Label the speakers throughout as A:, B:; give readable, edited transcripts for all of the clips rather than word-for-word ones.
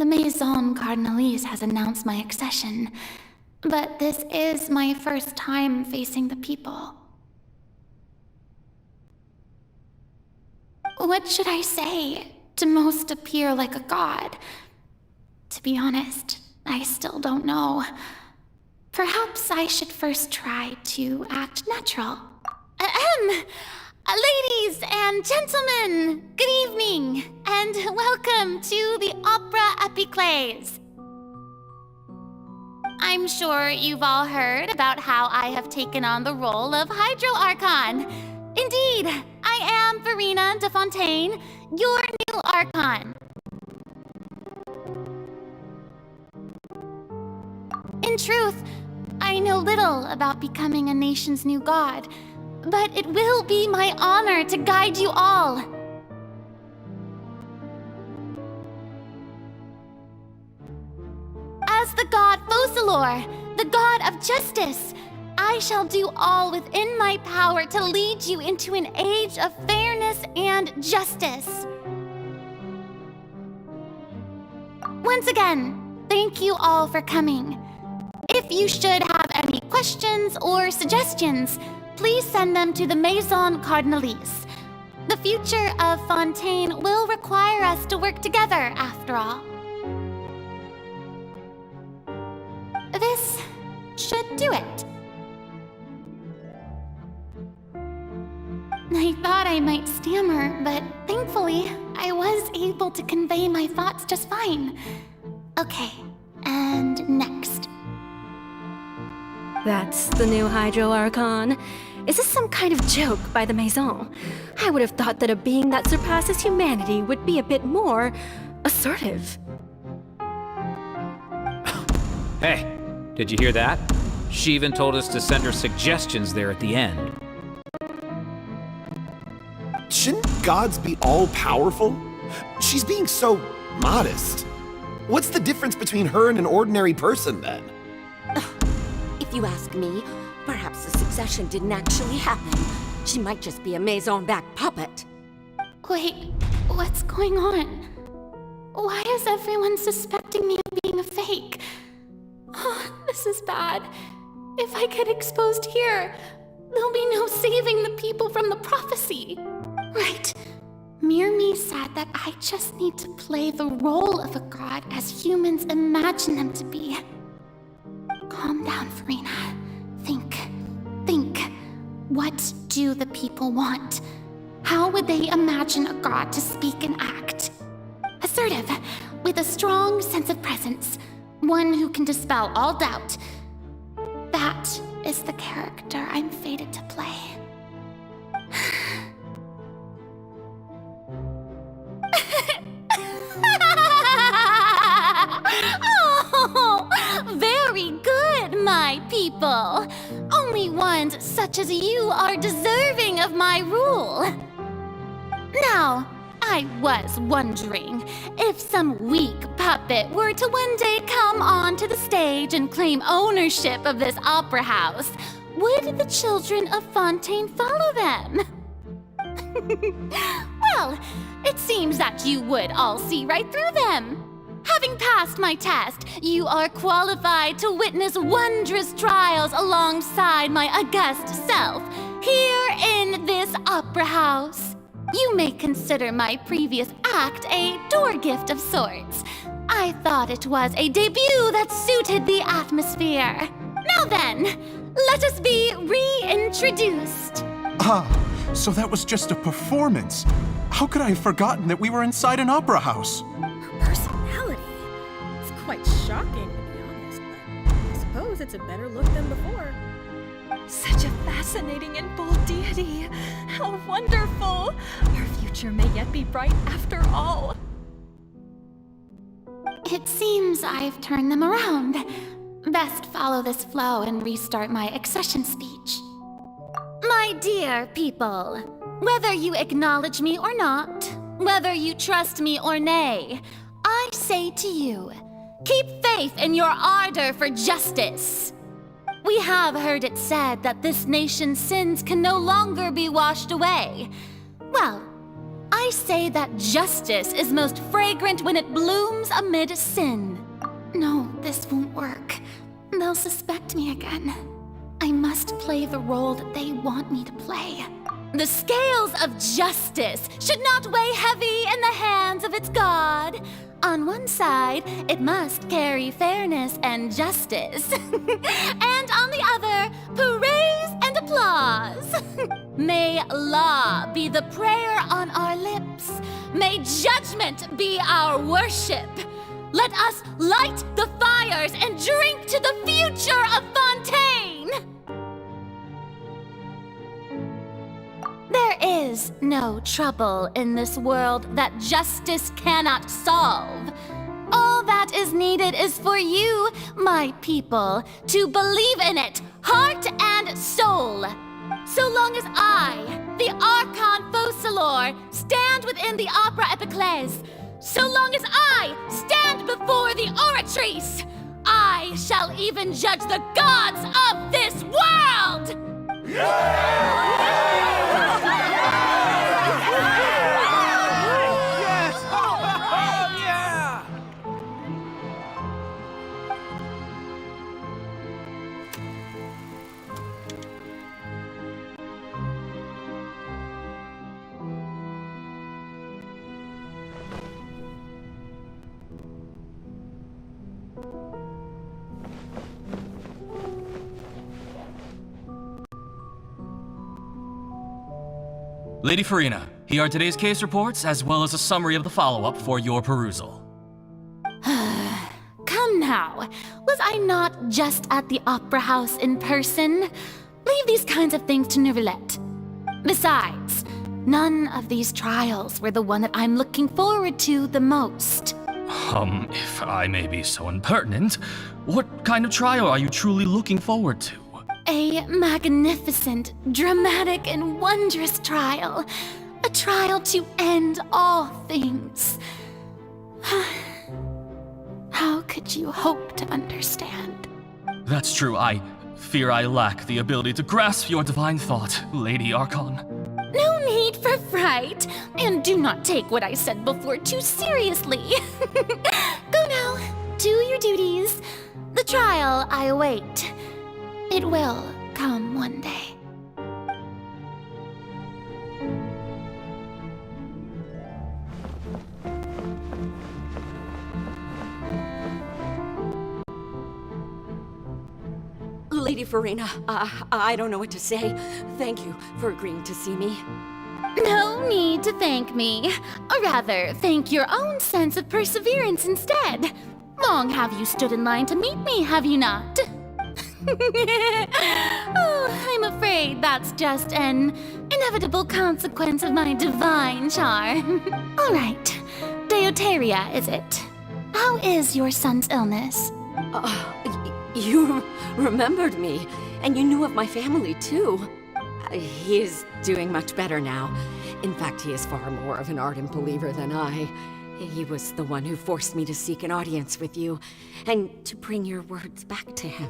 A: The Maison Cardinalise has announced my accession, but this is my first time facing the people. What should I say to most appear like a god? To be honest, I still don't know. Perhaps I should first try to act natural. Ladies and gentlemen, good evening, and welcome to the Opera Epiclese. I'm sure you've all heard about how I have taken on the role of Hydro Archon. Indeed, I am Verena de Fontaine, your new Archon. In truth, I know little about becoming a nation's new god, but it will be my honor to guide you all. As the god Focalor, the god of justice, I shall do all within my power to lead you into an age of fairness and justice. Once again, thank you all for coming. If you should have any questions or suggestions, please send them to the Maison Cardinalise. The future of Fontaine will require us to work together, after all. This should do it. I thought I might stammer, but thankfully, I was able to convey my thoughts just fine. Okay, and next.
B: That's the new Hydro Archon. Is this some kind of joke by the Maison? I would have thought that a being that surpasses humanity would be a bit more assertive.
C: Hey, did you hear that? She even told us to send her suggestions there at the end.
D: Shouldn't gods be all-powerful? She's being so modest. What's the difference between her and an ordinary person, then?
E: If you ask me, perhaps the succession didn't actually happen. She might just be a Maison-back puppet.
A: Wait, what's going on? Why is everyone suspecting me of being a fake? Oh, this is bad. If I get exposed here, there'll be no saving the people from the prophecy. Right. Mirmi said that I just need to play the role of a god as humans imagine them to be. Calm down, Verena. Think. What do the people want? How would they imagine a god to speak and act? Assertive, with a strong sense of presence. One who can dispel all doubt. That is the character I'm fated to play. Oh, very good, my people. Only ones such as you are deserving of my rule. Now, I was wondering if some weak puppet were to one day come onto the stage and claim ownership of this opera house, would the children of Fontaine follow them? Well, it seems that you would all see right through them. Having passed my test, you are qualified to witness wondrous trials alongside my august self, here in this opera house. You may consider my previous act a door gift of sorts. I thought it was a debut that suited the atmosphere. Now then, let us be reintroduced.
F: Ah, so that was just a performance. How could I have forgotten that we were inside an opera house?
G: Her personality. It's quite shocking, to be honest, but I suppose it's a better look than before.
B: Such a fascinating and bold deity. How wonderful! Our future may yet be bright after all.
A: It seems I've turned them around. Best follow this flow and restart my accession speech. My dear people, whether you acknowledge me or not, whether you trust me or nay, I say to you, keep faith in your ardor for justice. We have heard it said that this nation's sins can no longer be washed away. Well, I say that justice is most fragrant when it blooms amid sin. No, this won't work. They'll suspect me again. I must play the role that they want me to play. The scales of justice should not weigh heavy in the hands of its god. On one side, it must carry fairness and justice. And on the other, praise and applause. May law be the prayer on our lips. May judgment be our worship. Let us light the fires and drink to the future of Fontaine! There is no trouble in this world that justice cannot solve. All that is needed is for you, my people, to believe in it, heart and soul. So long as I, the Archon Focalor, stand within the Opera Epiclese, so long as I stand before the Oratrice, I shall even judge the gods of this world!
H: Lady Farina, here are today's case reports, as well as a summary of the follow-up for your perusal.
A: Come now, was I not just at the Opera House in person? Leave these kinds of things to Neuvillette. Besides, none of these trials were the one that I'm looking forward to the most.
H: If I may be so impertinent, what kind of trial are you truly looking forward to?
A: A magnificent, dramatic, and wondrous trial. A trial to end all things. How could you hope to understand?
H: That's true. I fear I lack the ability to grasp your divine thought, Lady Archon.
A: No need for fright, and do not take what I said before too seriously. Go now, do your duties. The trial I await. It will come one day.
E: Lady Farina, I don't know what to say. Thank you for agreeing to see me.
A: No need to thank me. Or rather, thank your own sense of perseverance instead. Long have you stood in line to meet me, have you not? Oh, I'm afraid that's just an inevitable consequence of my divine charm. All right, Deuteria, is it? How is your son's illness?
E: You remembered me, and you knew of my family, too. He is doing much better now. In fact, he is far more of an ardent believer than I. He was the one who forced me to seek an audience with you, and to bring your words back to him.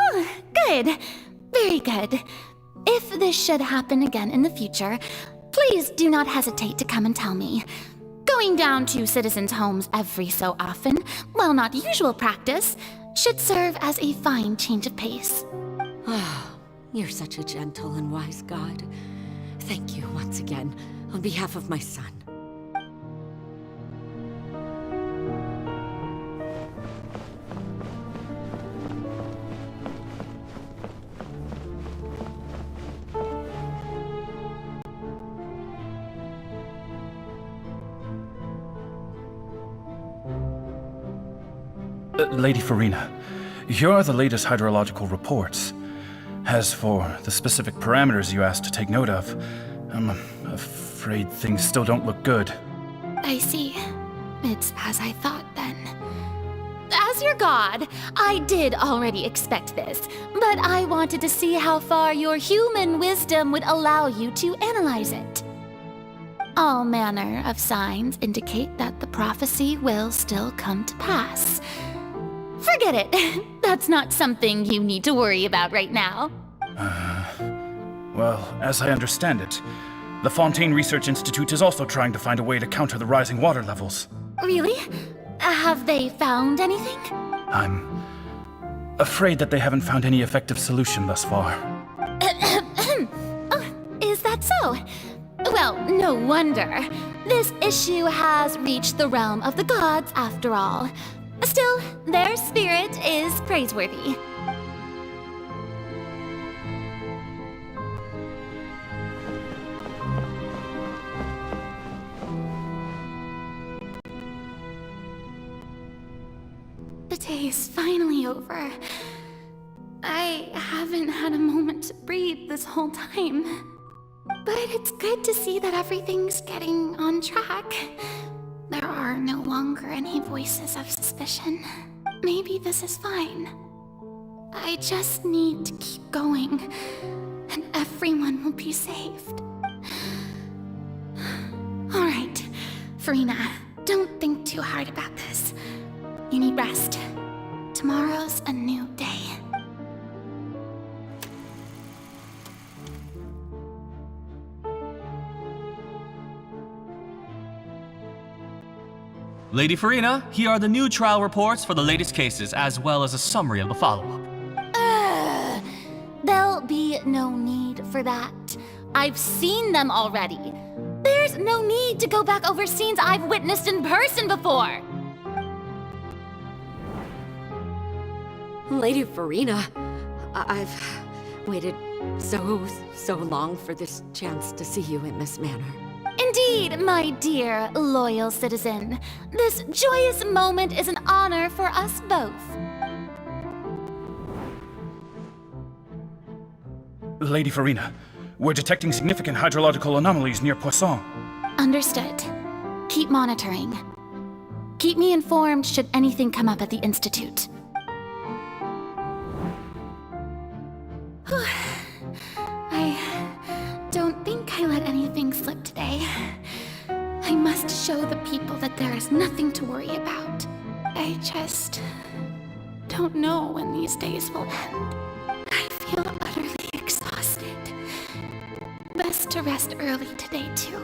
A: Oh, good. Very good. If this should happen again in the future, please do not hesitate to come and tell me. Going down to citizens' homes every so often, while not usual practice, should serve as a fine change of pace.
E: You're such a gentle and wise god. Thank you once again, on behalf of my son.
I: Lady Farina, here are the latest hydrological reports. As for the specific parameters you asked to take note of, I'm afraid things still don't look good.
A: I see. It's as I thought then. As your god, I did already expect this, but I wanted to see how far your human wisdom would allow you to analyze it. All manner of signs indicate that the prophecy will still come to pass. Forget it. That's not something you need to worry about right now.
I: Well, as I understand it, The Fontaine Research Institute is also trying to find a way to counter the rising water levels.
A: Really? Have they found anything?
I: I'm afraid that they haven't found any effective solution thus far.
A: Oh, is that so? Well, no wonder. This issue has reached the realm of the gods, after all. Still, their spirit is praiseworthy. The day is finally over. I haven't had a moment to breathe this whole time. But it's good to see that everything's getting on track. There are no longer any voices of suspicion. Maybe this is fine. I just need to keep going, and everyone will be saved. Alright, Farina, don't think too hard about this. You need rest. Tomorrow's a new day.
H: Lady Farina, here are the new trial reports for the latest cases, as well as a summary of the follow-up.
A: There'll be no need for that. I've seen them already. There's no need to go back over scenes I've witnessed in person before.
E: Lady Farina, I've waited so long for this chance to see you in this manner.
A: Indeed, my dear, loyal citizen. This joyous moment is an honor for us both.
I: Lady Farina, we're detecting significant hydrological anomalies near Poisson.
A: Understood. Keep monitoring. Keep me informed should anything come up at the Institute. I don't think I let anything slip today. I must show the people that there is nothing to worry about. I just don't know when these days will end. I feel utterly exhausted. Best to rest early today, too.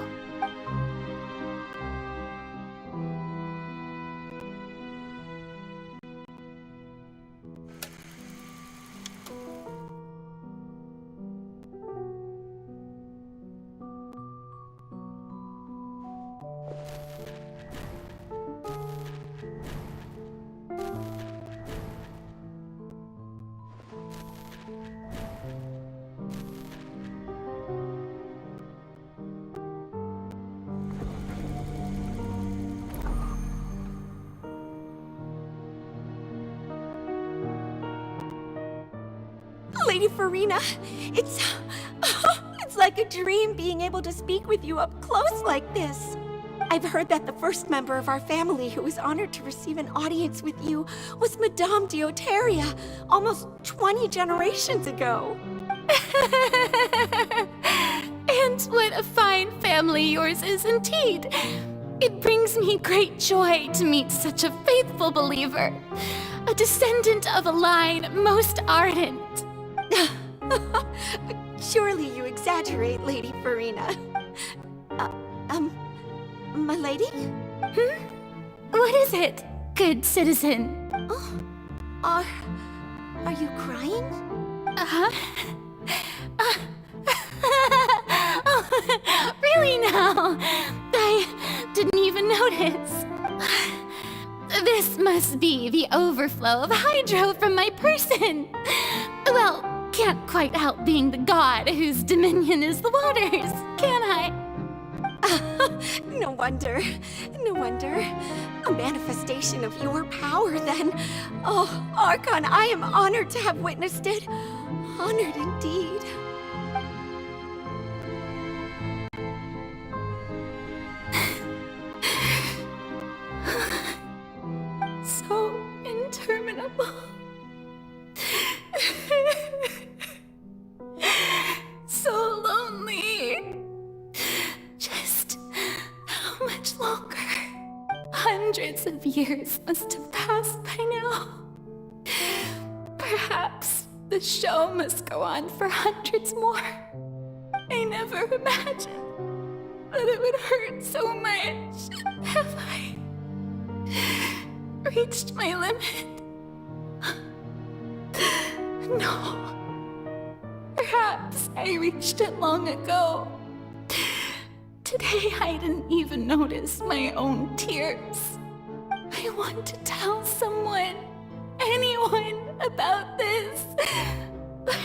E: Lady Farina, it's like a dream being able to speak with you up close like this. I've heard that the first member of our family who was honored to receive an audience with you was Madame Dioteria, almost 20 generations ago.
A: And what a fine family yours is indeed. It brings me great joy to meet such a faithful believer, a descendant of a line most ardent.
E: Surely you exaggerate, Lady Farina. My lady?
A: What is it, good citizen?
E: Oh, are you crying?
A: Uh-huh. Oh, really now? I didn't even notice. This must be the overflow of hydro from my person. Well, can't quite help being the god whose dominion is the waters, can I?
E: No wonder. A manifestation of your power, then. Oh, Archon, I am honored to have witnessed it. Honored indeed.
A: So interminable. So lonely. Just how much longer? Hundreds of years must have passed by now. Perhaps the show must go on for hundreds more. I never imagined that it would hurt so much. Have I reached my limit? No. Perhaps I reached it long ago. Today I didn't even notice my own tears. I want to tell someone, anyone, about this. But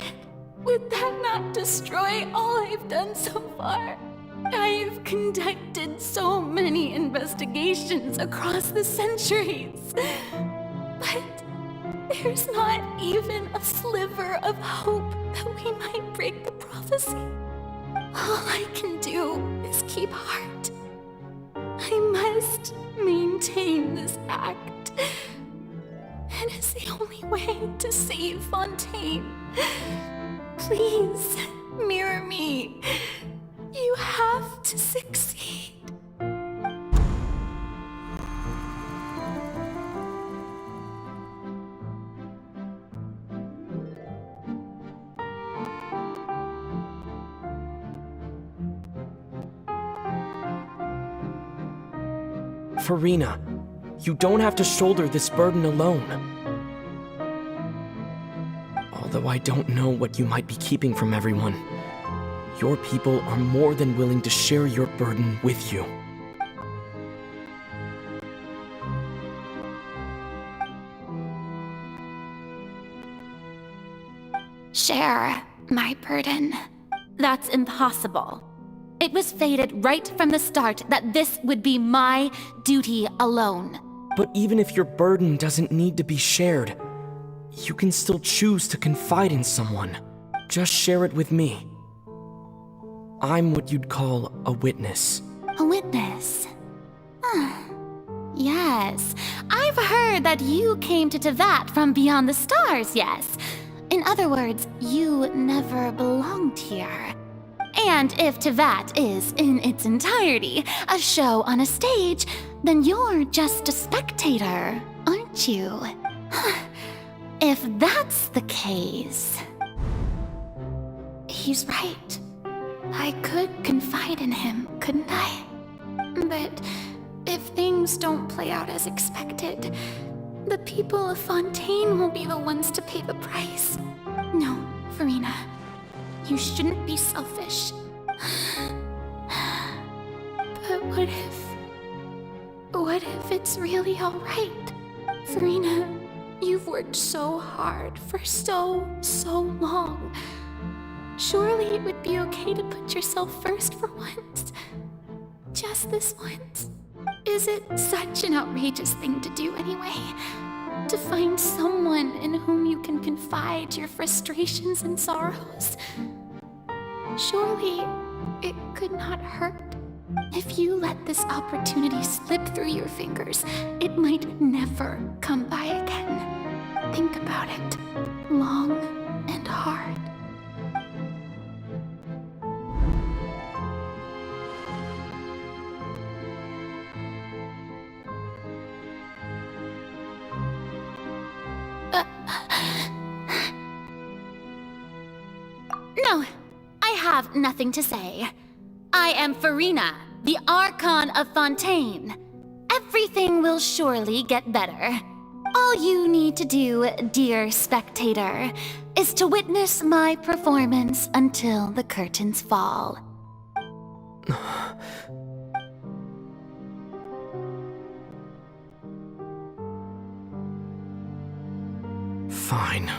A: would that not destroy all I've done so far? I've conducted so many investigations across the centuries. But there's not even a sliver of hope that we might break the prophecy. All I can do is keep heart. I must maintain this act. It is the only way to save Fontaine. Please, mirror me. You have to succeed.
J: Farina, you don't have to shoulder this burden alone. Although I don't know what you might be keeping from everyone, your people are more than willing to share your burden with you.
A: Share my burden. That's impossible. It was fated right from the start that this would be my duty alone.
J: But even if your burden doesn't need to be shared, you can still choose to confide in someone. Just share it with me. I'm what you'd call a witness.
A: A witness? Yes. I've heard that you came to Tevat from beyond the stars, yes. In other words, you never belonged here. And if Tevat is, in its entirety, a show on a stage, then you're just a spectator, aren't you? If that's the case... He's right. I could confide in him, couldn't I? But if things don't play out as expected, the people of Fontaine will be the ones to pay the price. No, Farina. You shouldn't be selfish. But what if it's really all right? Farina, you've worked so hard for so long. Surely it would be okay to put yourself first for once. Just this once. Is it such an outrageous thing to do anyway? To find someone in whom you can confide your frustrations and sorrows? Surely it could not hurt. If you let this opportunity slip through your fingers, it might never come by again. Think about it long and hard. No, I have nothing to say. I am Farina, the Archon of Fontaine. Everything will surely get better. All you need to do, dear spectator, is to witness my performance until the curtains fall.
J: Fine.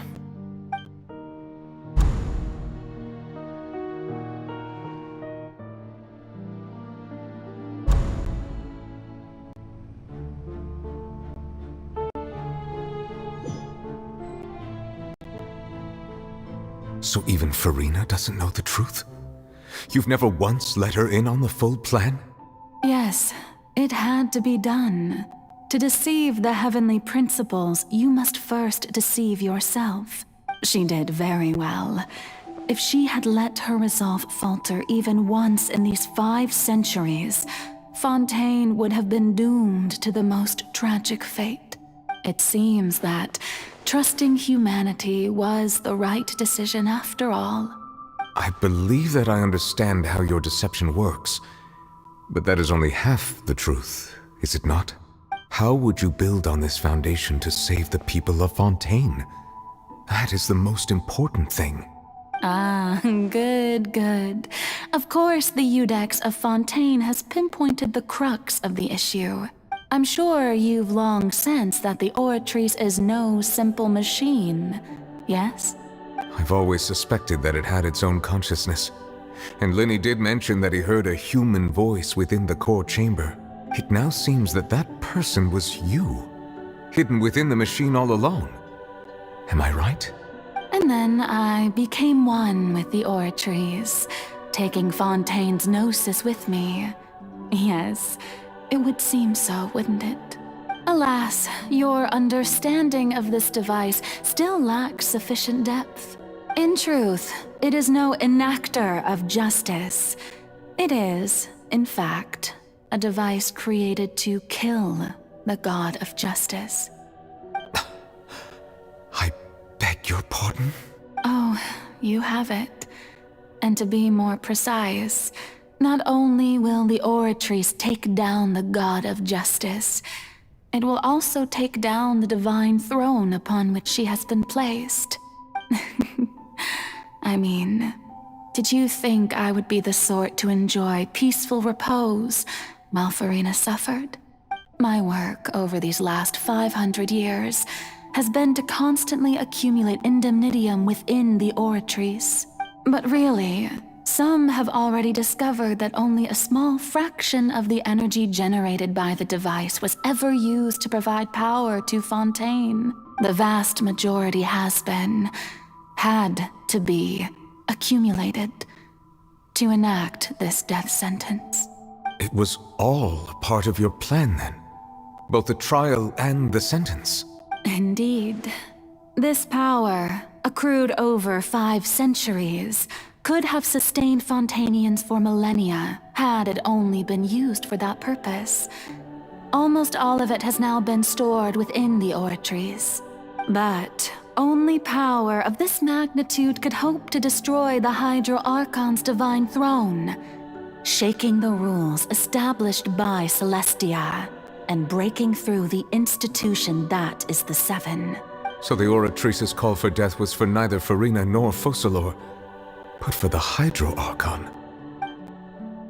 K: So even Farina doesn't know the truth? You've never once let her in on the full plan?
L: Yes, it had to be done. To deceive the heavenly principles, you must first deceive yourself. She did very well. If she had let her resolve falter even once in these 5 centuries, Fontaine would have been doomed to the most tragic fate. It seems that trusting humanity was the right decision after all.
K: I believe that I understand how your deception works, but that is only half the truth, is it not? How would you build on this foundation to save the people of Fontaine? That is the most important thing.
L: Ah, good, good. Of course, the Iudex of Fontaine has pinpointed the crux of the issue. I'm sure you've long sensed that the Oratrice is no simple machine, yes?
K: I've always suspected that it had its own consciousness. And Lenny did mention that he heard a human voice within the core chamber. It now seems that that person was you, hidden within the machine all along. Am I right?
L: And then I became one with the Oratrice, taking Fontaine's gnosis with me. Yes, it would seem so, wouldn't it? Alas, your understanding of this device still lacks sufficient depth. In truth, it is no enactor of justice. It is, in fact, a device created to kill the god of justice.
K: I beg your pardon?
L: Oh, you have it. And to be more precise, not only will the Oratrice take down the god of justice, it will also take down the divine throne upon which she has been placed. I mean, did you think I would be the sort to enjoy peaceful repose while Farina suffered? My work over these last 500 years has been to constantly accumulate indemnitium within the Oratrice. But really, some have already discovered that only a small fraction of the energy generated by the device was ever used to provide power to Fontaine. The vast majority had to be, accumulated to enact this death sentence.
K: It was all a part of your plan then? Both the trial and the sentence?
L: Indeed. This power, accrued over 5 centuries, could have sustained Fontainians for millennia had it only been used for that purpose. Almost all of it has now been stored within the Oratrice. But only power of this magnitude could hope to destroy the Hydro Archon's divine throne, shaking the rules established by Celestia, and breaking through the institution that is the Seven.
K: So the Oratrice's call for death was for neither Farina nor Focalor, but for the Hydro Archon.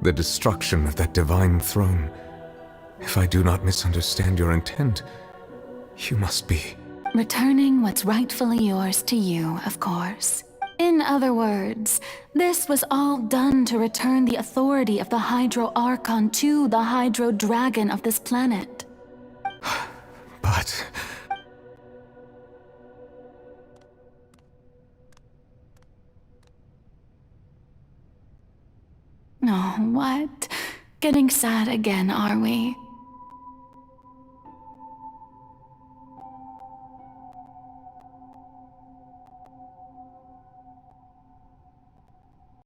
K: The destruction of that divine throne. If I do not misunderstand your intent, you must be...
L: returning what's rightfully yours to you, of course. In other words, this was all done to return the authority of the Hydro Archon to the Hydro Dragon of this planet.
K: But...
L: Oh, what? Getting sad again, are we?